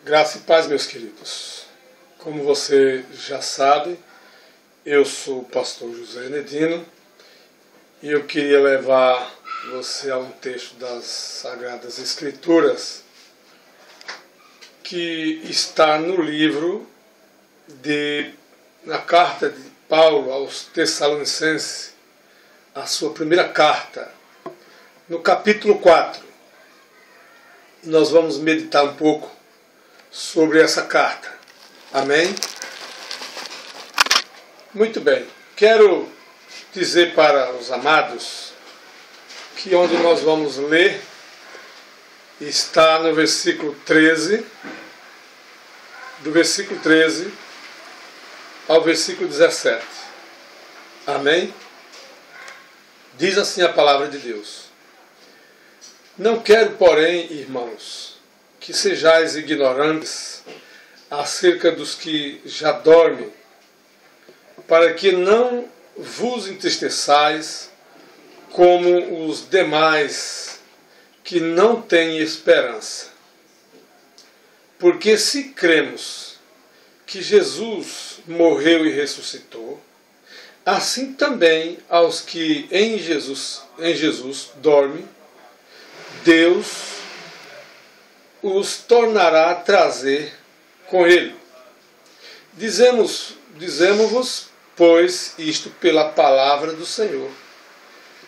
Graça e paz, meus queridos. Como você já sabe, eu sou o pastor José Nedino e eu queria levar você a um texto das Sagradas Escrituras que está no livro na carta de Paulo aos Tessalonicenses, a sua primeira carta, no capítulo 4. Nós vamos meditar um pouco sobre essa carta. Amém? Muito bem. Quero dizer para os amados que onde nós vamos ler está no versículo 13, do versículo 13 ao versículo 17. Amém? Diz assim a palavra de Deus: Não quero, porém, irmãos, que sejais ignorantes acerca dos que já dormem, para que não vos entristeçais como os demais que não têm esperança. Porque se cremos que Jesus morreu e ressuscitou, assim também aos que em Jesus dormem, Deus os tornará a trazer com ele. Dizemos-vos, pois, isto pela palavra do Senhor,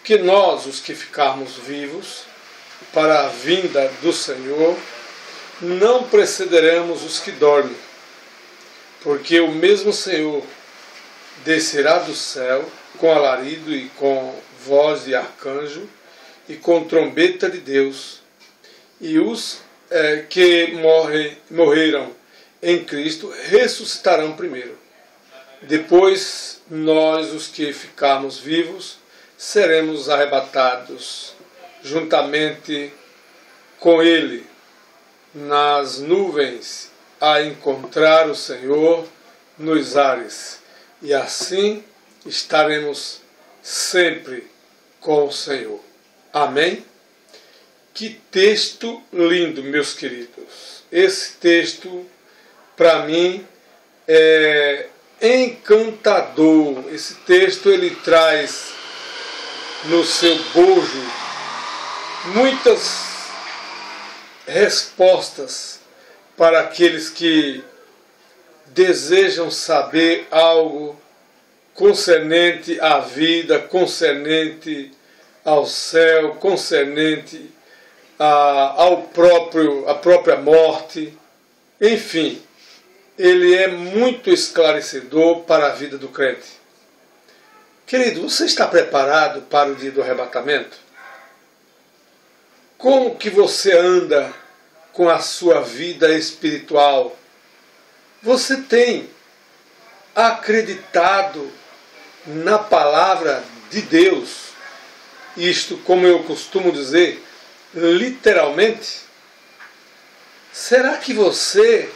que nós, os que ficarmos vivos, para a vinda do Senhor, não precederemos os que dormem, porque o mesmo Senhor descerá do céu com alarido e com voz de arcanjo e com trombeta de Deus, e os que morreram em Cristo ressuscitarão primeiro. Depois, nós, os que ficarmos vivos, seremos arrebatados juntamente com Ele nas nuvens a encontrar o Senhor nos ares, e assim estaremos sempre com o Senhor. Amém? Que texto lindo, meus queridos. Esse texto, para mim, é encantador. Esse texto, ele traz no seu bojo muitas respostas para aqueles que desejam saber algo concernente à vida, concernente ao céu, concernente à própria morte. Enfim, ele é muito esclarecedor para a vida do crente. Querido, você está preparado para o dia do arrebatamento? Como que você anda com a sua vida espiritual? Você tem acreditado na palavra de Deus? Isto, como eu costumo dizer, literalmente? Será que você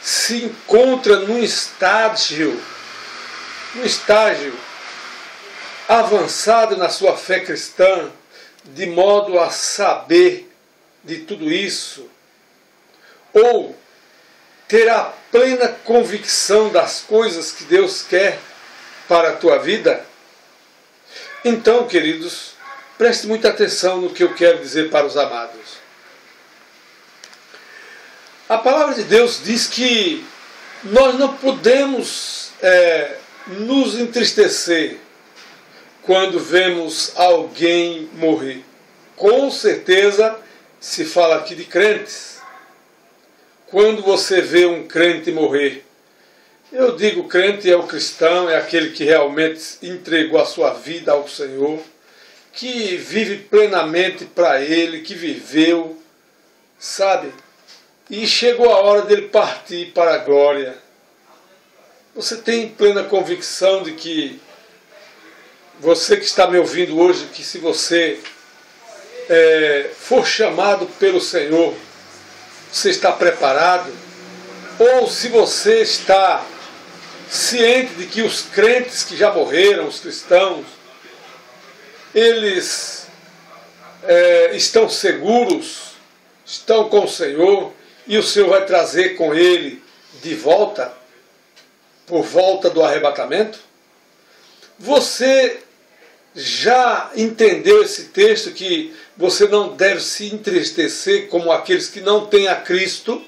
se encontra num estágio avançado na sua fé cristã, de modo a saber de tudo isso? Ou ter a plena convicção das coisas que Deus quer para a tua vida? Então, queridos, preste muita atenção no que eu quero dizer para os amados. A palavra de Deus diz que nós não podemos nos entristecer quando vemos alguém morrer. Com certeza se fala aqui de crentes. Quando você vê um crente morrer, eu digo crente é o cristão, é aquele que realmente entregou a sua vida ao Senhor, que vive plenamente para Ele, que viveu, sabe? E chegou a hora dele partir para a glória. Você tem plena convicção de que você que está me ouvindo hoje, que se você for chamado pelo Senhor, você está preparado? Ou se você está ciente de que os crentes que já morreram, os cristãos, eles estão seguros, estão com o Senhor e o Senhor vai trazer com ele de volta, por volta do arrebatamento? Você já entendeu esse texto que você não deve se entristecer como aqueles que não têm a Cristo?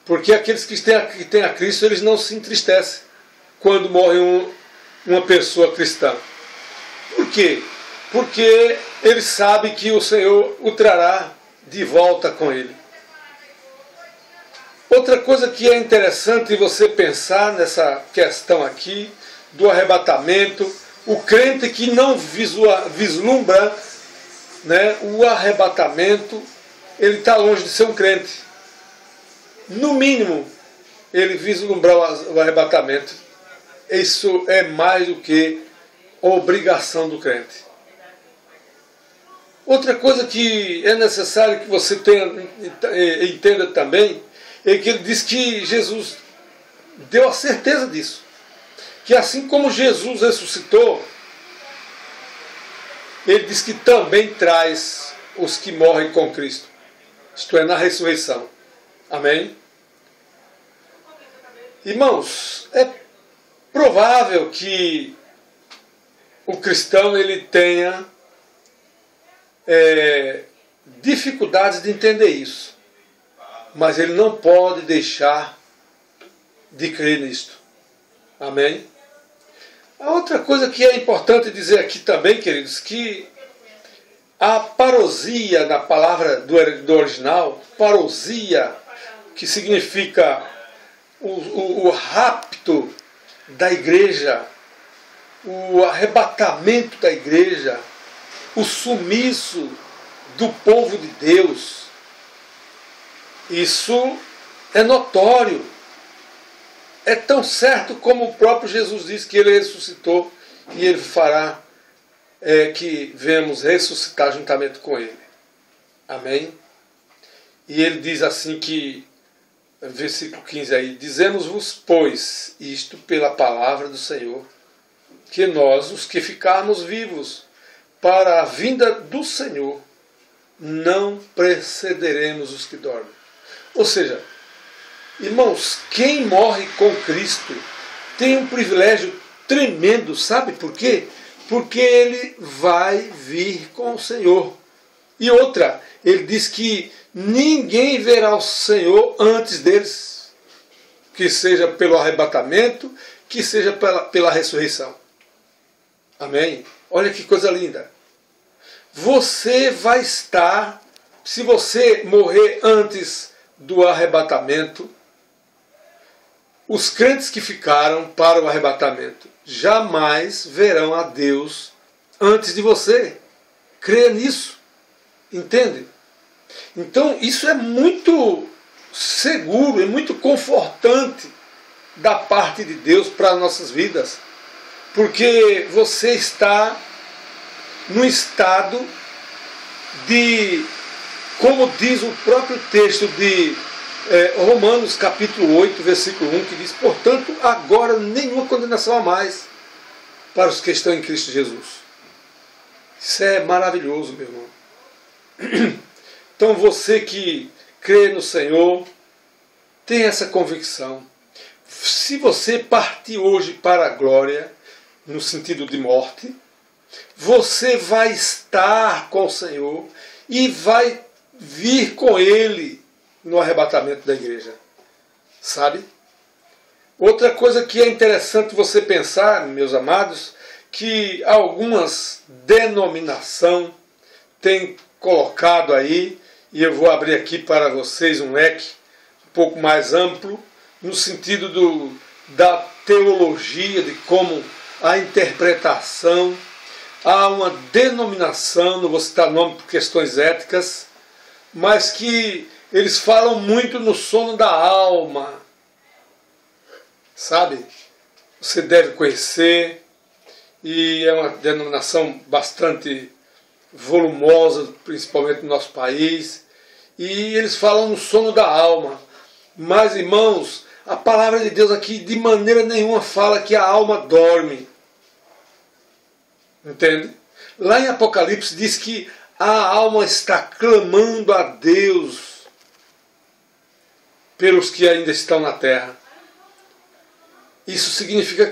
Porque aqueles que têm a Cristo, eles não se entristecem quando morre uma pessoa cristã. Por quê? Porque ele sabe que o Senhor o trará de volta com ele. Outra coisa que é interessante você pensar nessa questão aqui do arrebatamento, o crente que não vislumbra, né, o arrebatamento, ele está longe de ser um crente. No mínimo, ele vislumbrar o arrebatamento. Isso é mais do que obrigação do crente. Outra coisa que é necessário que você entenda também é que ele diz que Jesus deu a certeza disso. Que assim como Jesus ressuscitou, ele diz que também traz os que morrem com Cristo. Isto é, na ressurreição. Amém? Irmãos, é provável que o cristão ele tenha dificuldades de entender isso. Mas ele não pode deixar de crer nisto. Amém? A outra coisa que é importante dizer aqui também, queridos, que a parousia na palavra do original, parousia, que significa o rapto da igreja, o arrebatamento da igreja, o sumiço do povo de Deus, isso é notório. É tão certo como o próprio Jesus disse que ele ressuscitou e ele fará que venhamos ressuscitar juntamente com ele. Amém? E ele diz assim que, versículo 15 aí, dizemos-vos, pois, isto pela palavra do Senhor, que nós, os que ficarmos vivos para a vinda do Senhor, não precederemos os que dormem. Ou seja, irmãos, quem morre com Cristo tem um privilégio tremendo, sabe por quê? Porque ele vai vir com o Senhor. E outra, ele diz que ninguém verá o Senhor antes deles, que seja pelo arrebatamento, que seja pela ressurreição. Amém? Olha que coisa linda. Você vai estar, se você morrer antes do arrebatamento, os crentes que ficaram para o arrebatamento jamais verão a Deus antes de você. Creia nisso. Entende? Então isso é muito seguro, é muito confortante da parte de Deus para as nossas vidas. Porque você está num estado de, como diz o próprio texto de Romanos capítulo 8, versículo 1, que diz, portanto, agora nenhuma condenação há mais para os que estão em Cristo Jesus. Isso é maravilhoso, meu irmão. Então você que crê no Senhor, tem essa convicção. Se você partir hoje para a glória, no sentido de morte, você vai estar com o Senhor e vai vir com Ele no arrebatamento da igreja. Sabe? Outra coisa que é interessante você pensar, meus amados, que algumas denominações têm colocado aí, e eu vou abrir aqui para vocês um leque um pouco mais amplo, no sentido da teologia, de como a interpretação. Há uma denominação, não vou citar nome por questões éticas, mas que eles falam muito no sono da alma. Sabe? Você deve conhecer, e é uma denominação bastante volumosa, principalmente no nosso país, e eles falam no sono da alma. Mas, irmãos, a palavra de Deus aqui de maneira nenhuma fala que a alma dorme. Entende? Lá em Apocalipse diz que a alma está clamando a Deus. pelos que ainda estão na terra. Isso significa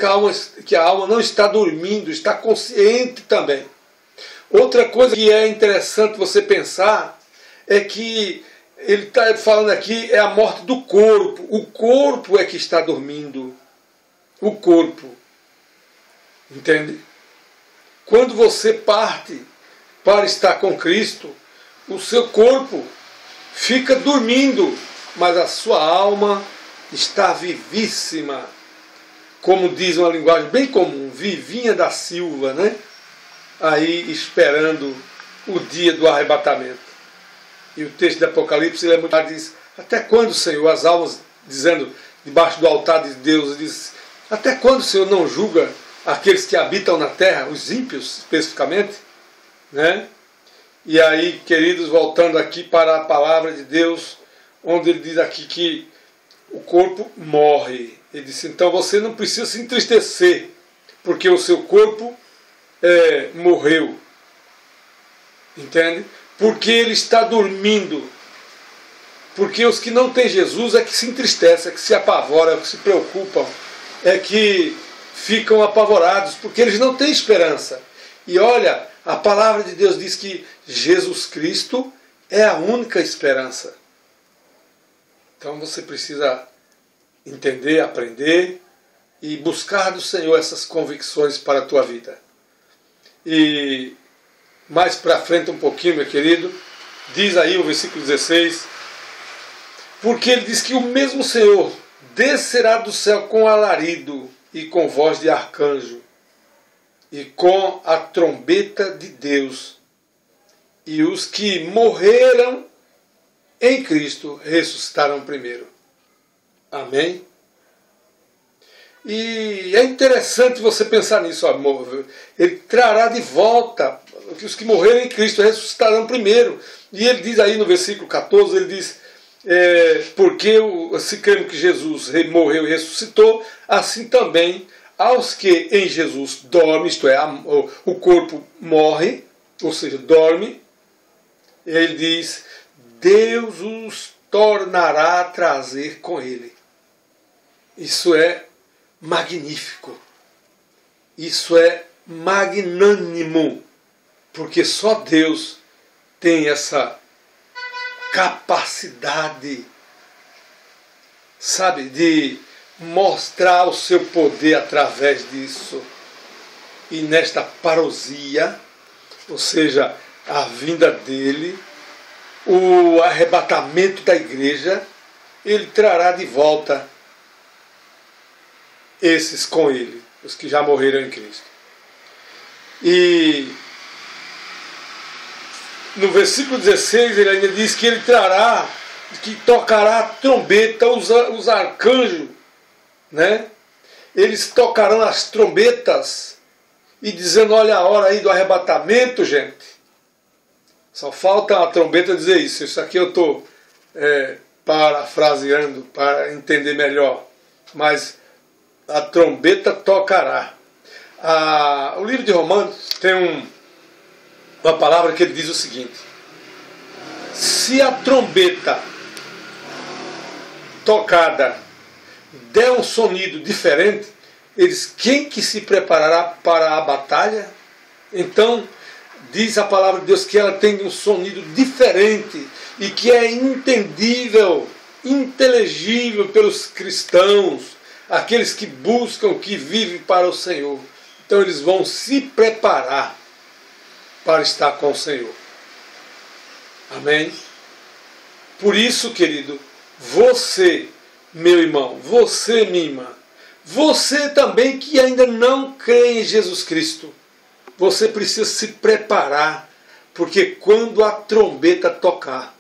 que a alma não está dormindo, está consciente também. Outra coisa que é interessante você pensar é que ele está falando aqui é a morte do corpo. O corpo é que está dormindo. O corpo. Entende? Quando você parte para estar com Cristo, o seu corpo fica dormindo, mas a sua alma está vivíssima. Como diz uma linguagem bem comum, vivinha da Silva, né? Aí esperando o dia do arrebatamento. E o texto do Apocalipse, ele é muito claro, diz: até quando, Senhor, as almas, dizendo debaixo do altar de Deus, diz: até quando, Senhor, não julga aqueles que habitam na terra, os ímpios especificamente, né? E aí, queridos, voltando aqui para a palavra de Deus, onde ele diz aqui que o corpo morre. Ele disse: então você não precisa se entristecer, porque o seu corpo morreu. Entende? Porque ele está dormindo. Porque os que não têm Jesus é que se entristecem, é que se apavoram, é que se preocupam, é que ficam apavorados, porque eles não têm esperança. E olha, a palavra de Deus diz que Jesus Cristo é a única esperança. Então você precisa entender, aprender e buscar do Senhor essas convicções para a tua vida. E mais para frente um pouquinho, meu querido, diz aí o versículo 16, porque ele diz que o mesmo Senhor descerá do céu com alarido e com voz de arcanjo e com a trombeta de Deus, e os que morreram em Cristo ressuscitarão primeiro. Amém? E é interessante você pensar nisso, amor. Ele trará de volta, que os que morreram em Cristo ressuscitarão primeiro. E ele diz aí no versículo 14, ele diz, porque se cremos que Jesus morreu e ressuscitou, assim também aos que em Jesus dormem, isto é, o corpo morre, ou seja, dorme, ele diz, Deus os tornará a trazer com ele. Isso é magnífico. Isso é magnânimo. Porque só Deus tem essa capacidade, sabe, de mostrar o seu poder através disso. E nesta parousia, ou seja, a vinda dele, o arrebatamento da igreja, ele trará de volta esses com ele, os que já morreram em Cristo. E no versículo 16 ele ainda diz que ele trará, que tocará a trombeta, os arcanjos, né? Eles tocarão as trombetas e dizendo, olha a hora aí do arrebatamento, gente. Só falta a trombeta dizer isso. Isso aqui eu estou parafraseando para entender melhor. Mas a trombeta tocará. O livro de Romanos tem uma palavra que ele diz o seguinte: se a trombeta tocada der um sonido diferente, eles, quem que se preparará para a batalha? Então, diz a palavra de Deus que ela tem um sonido diferente e que é entendível, inteligível pelos cristãos, aqueles que buscam, que vivem para o Senhor. Então eles vão se preparar para estar com o Senhor. Amém? Por isso, querido, você, meu irmão, você, minha irmã, você também que ainda não crê em Jesus Cristo, você precisa se preparar, porque quando a trombeta tocar,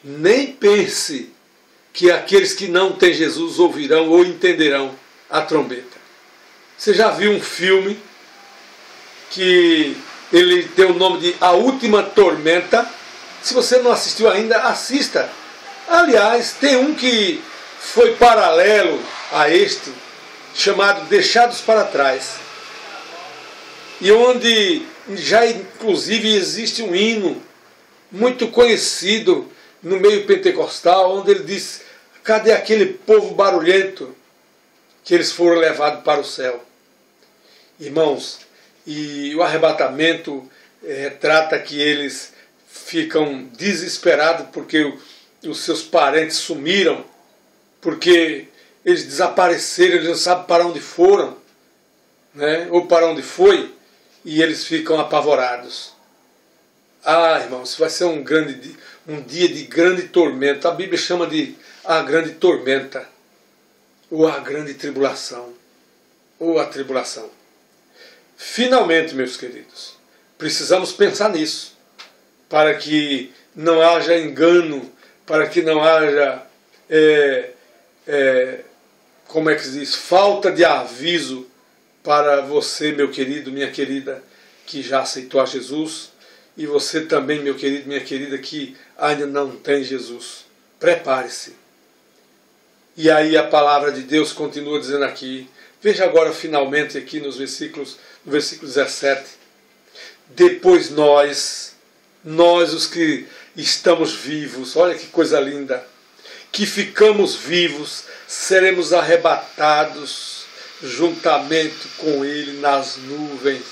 nem pense que aqueles que não têm Jesus ouvirão ou entenderão a trombeta. Você já viu um filme que ele tem o nome de A Última Tormenta? Se você não assistiu ainda, assista. Aliás, tem um que foi paralelo a este, chamado Deixados para Trás, e onde já inclusive existe um hino muito conhecido no meio pentecostal, onde ele disse: cadê aquele povo barulhento que eles foram levados para o céu? Irmãos, e o arrebatamento trata que eles ficam desesperados porque os seus parentes sumiram, porque eles desapareceram, eles não sabem para onde foram, né? Ou para onde foi, e eles ficam apavorados. Ah, irmãos, vai ser um dia de grande tormento. A Bíblia chama de a grande tormenta, ou a grande tribulação, ou a tribulação. Finalmente, meus queridos, precisamos pensar nisso, para que não haja engano, para que não haja, como é que se diz, falta de aviso para você, meu querido, minha querida, que já aceitou a Jesus, e você também, meu querido, minha querida, que ainda não tem Jesus. Prepare-se. E aí a palavra de Deus continua dizendo aqui, veja agora finalmente aqui no versículo 17, depois nós os que estamos vivos, olha que coisa linda, que ficamos vivos, seremos arrebatados juntamente com Ele nas nuvens,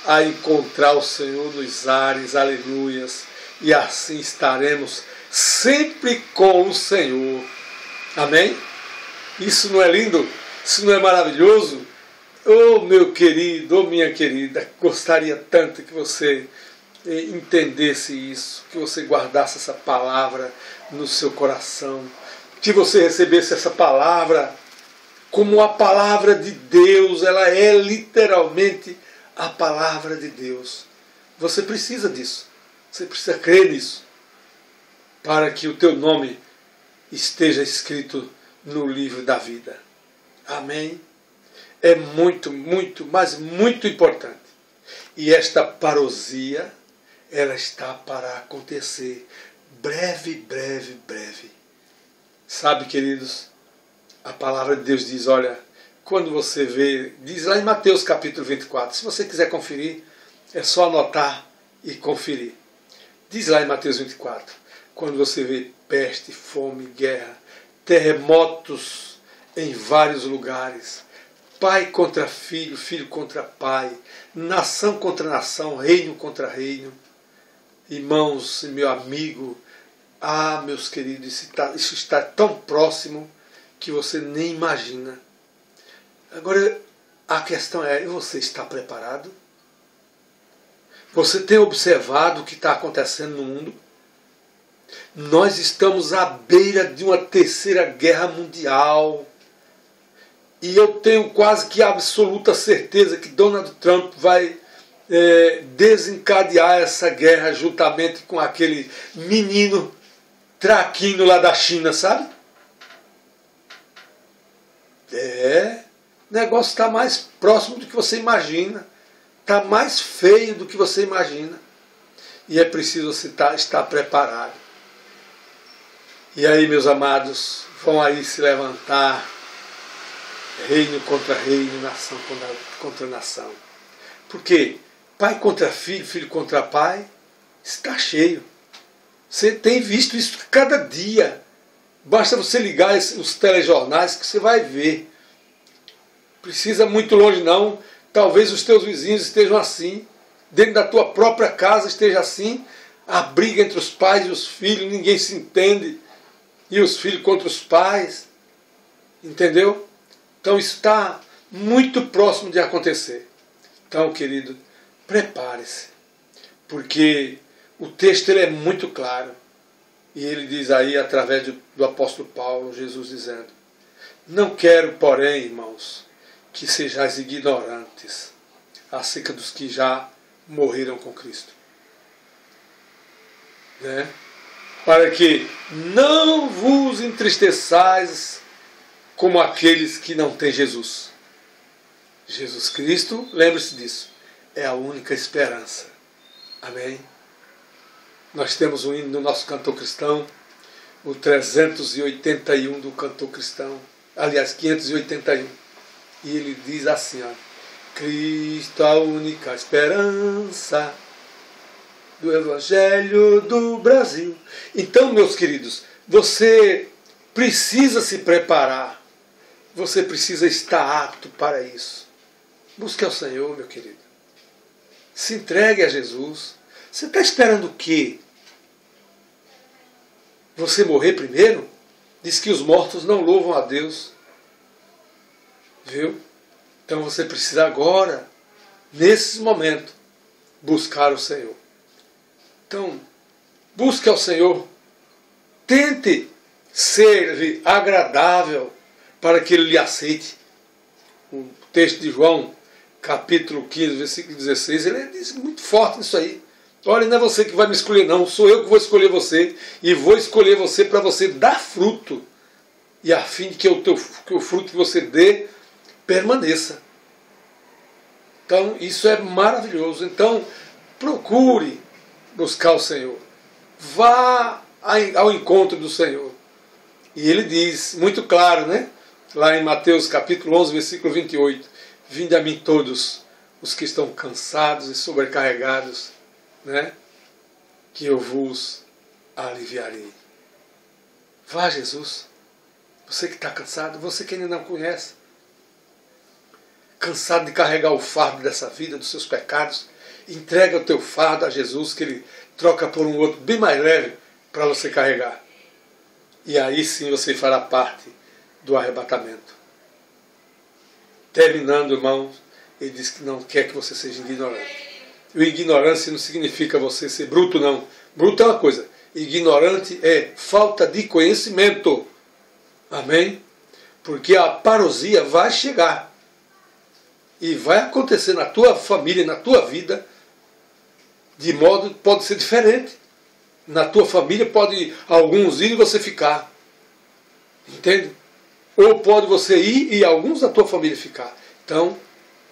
a encontrar o Senhor nos ares, aleluias, e assim estaremos sempre com o Senhor. Amém? Isso não é lindo? Isso não é maravilhoso? Oh, meu querido, oh, minha querida, gostaria tanto que você entendesse isso, que você guardasse essa palavra no seu coração, que você recebesse essa palavra como a palavra de Deus. Ela é literalmente a palavra de Deus. Você precisa disso, você precisa crer nisso, para que o teu nome esteja escrito no livro da vida. Amém? É muito, muito, mas muito importante. E esta parousia, ela está para acontecer breve, breve, breve. Sabe, queridos, a palavra de Deus diz, olha, quando você vê, diz lá em Mateus capítulo 24, se você quiser conferir, é só anotar e conferir. Diz lá em Mateus 24, quando você vê peste, fome, guerra, terremotos em vários lugares, pai contra filho, filho contra pai, nação contra nação, reino contra reino. Irmãos, meu amigo, meus queridos, isso está tão próximo que você nem imagina. Agora, a questão é, você está preparado? Você tem observado o que está acontecendo no mundo? Nós estamos à beira de uma terceira guerra mundial. E eu tenho quase que absoluta certeza que Donald Trump vai desencadear essa guerra juntamente com aquele menino traquino lá da China, sabe? O negócio está mais próximo do que você imagina. Está mais feio do que você imagina. E é preciso você estar preparado. E aí, meus amados, vão aí se levantar reino contra reino, nação contra nação. Porque pai contra filho, filho contra pai, está cheio. Você tem visto isso cada dia. Basta você ligar os telejornais que você vai ver. Precisa muito longe não. Talvez os teus vizinhos estejam assim. Dentro da tua própria casa esteja assim. A briga entre os pais e os filhos, ninguém se entende. E os filhos contra os pais. Entendeu? Então isso está muito próximo de acontecer. Então, querido, prepare-se. Porque o texto ele é muito claro. E ele diz aí, através do apóstolo Paulo, Jesus dizendo: não quero, porém, irmãos, que sejais ignorantes acerca dos que já morreram com Cristo. Né? Para que não vos entristeçais como aqueles que não têm Jesus. Jesus Cristo, lembre-se disso, é a única esperança. Amém? Nós temos um hino no nosso cantor cristão, o 381 do cantor cristão, aliás, 581. E ele diz assim, ó, Cristo a única esperança do Evangelho do Brasil. Então, meus queridos, você precisa se preparar. Você precisa estar apto para isso. Busque ao Senhor, meu querido. Se entregue a Jesus. Você está esperando o quê? Você morrer primeiro? Diz que os mortos não louvam a Deus. Viu? Então você precisa agora, nesse momento, buscar o Senhor. Então, busque ao Senhor. Tente ser agradável para que Ele lhe aceite. O texto de João, capítulo 15, versículo 16, ele diz muito forte nisso aí. Olha, não é você que vai me escolher, não. Sou eu que vou escolher você. E vou escolher você para você dar fruto. E a fim de que o fruto que você dê permaneça. Então, isso é maravilhoso. Então, procure buscar o Senhor. Vá ao encontro do Senhor. E ele diz, muito claro, né? Lá em Mateus capítulo 11, versículo 28. Vinde a mim todos os que estão cansados e sobrecarregados, né? Que eu vos aliviarei. Vá a Jesus. Você que está cansado, você que ainda não conhece. Cansado de carregar o fardo dessa vida, dos seus pecados. Entrega o teu fardo a Jesus, que Ele troca por um outro bem mais leve para você carregar. E aí sim você fará parte do arrebatamento. Terminando, irmãos, ele diz que não quer que você seja ignorante. E ignorância não significa você ser bruto, não. Bruto é uma coisa. Ignorante é falta de conhecimento. Amém? Porque a parousia vai chegar. E vai acontecer na tua família, na tua vida, de modo que pode ser diferente. Na tua família pode alguns ir e você ficar. Entende? Ou pode você ir e alguns da tua família ficar. Então,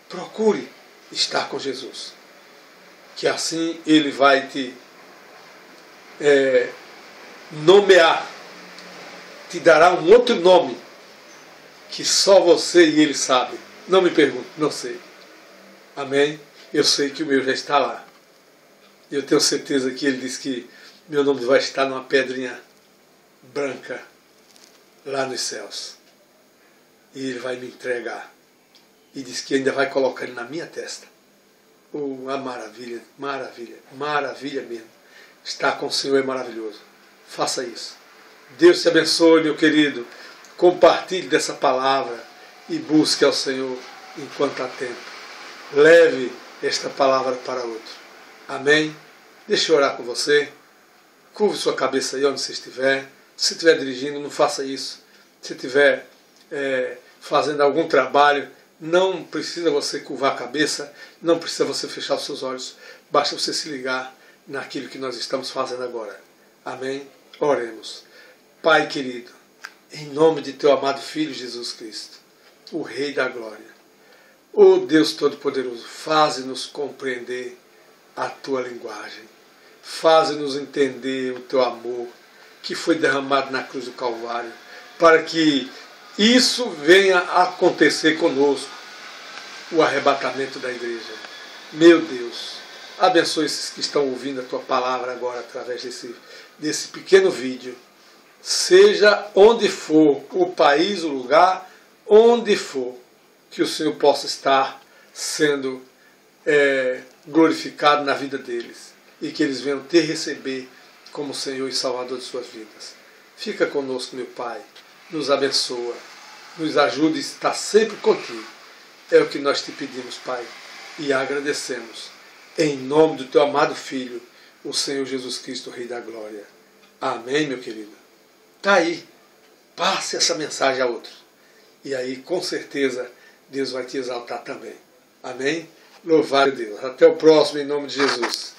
procure estar com Jesus. Que assim Ele vai te nomear. Te dará um outro nome que só você e Ele sabem. Não me pergunte, não sei. Amém? Eu sei que o meu já está lá. Eu tenho certeza que Ele diz que meu nome vai estar numa pedrinha branca lá nos céus. E Ele vai me entregar. E diz que ainda vai colocar Ele na minha testa. Oh, a maravilha, maravilha, maravilha mesmo. Estar com o Senhor é maravilhoso. Faça isso. Deus te abençoe, meu querido. Compartilhe dessa palavra e busque ao Senhor enquanto há tempo. Leve esta palavra para outro. Amém? Deixa eu orar com você. Curve sua cabeça aí onde você estiver. Se estiver dirigindo, não faça isso. Se estiver fazendo algum trabalho, não precisa você curvar a cabeça, não precisa você fechar os seus olhos. Basta você se ligar naquilo que nós estamos fazendo agora. Amém? Oremos. Pai querido, em nome de Teu amado Filho Jesus Cristo, o Rei da Glória, ó Deus Todo-Poderoso, faze-nos compreender a Tua linguagem. Faze-nos entender o Teu amor que foi derramado na cruz do Calvário, para que isso venha a acontecer conosco, o arrebatamento da igreja. Meu Deus, abençoe esses que estão ouvindo a Tua palavra agora através desse pequeno vídeo. Seja onde for, o país, o lugar, onde for, que o Senhor possa estar sendo glorificado na vida deles e que eles venham te receber como Senhor e Salvador de suas vidas. Fica conosco, meu Pai, nos abençoa, nos ajude a estar sempre contigo. É o que nós te pedimos, Pai, e agradecemos. Em nome do Teu amado Filho, o Senhor Jesus Cristo, Rei da Glória. Amém, meu querido? Está aí. Passe essa mensagem a outros. E aí, com certeza, Deus vai te exaltar também. Amém? Louvado a Deus. Até o próximo, em nome de Jesus.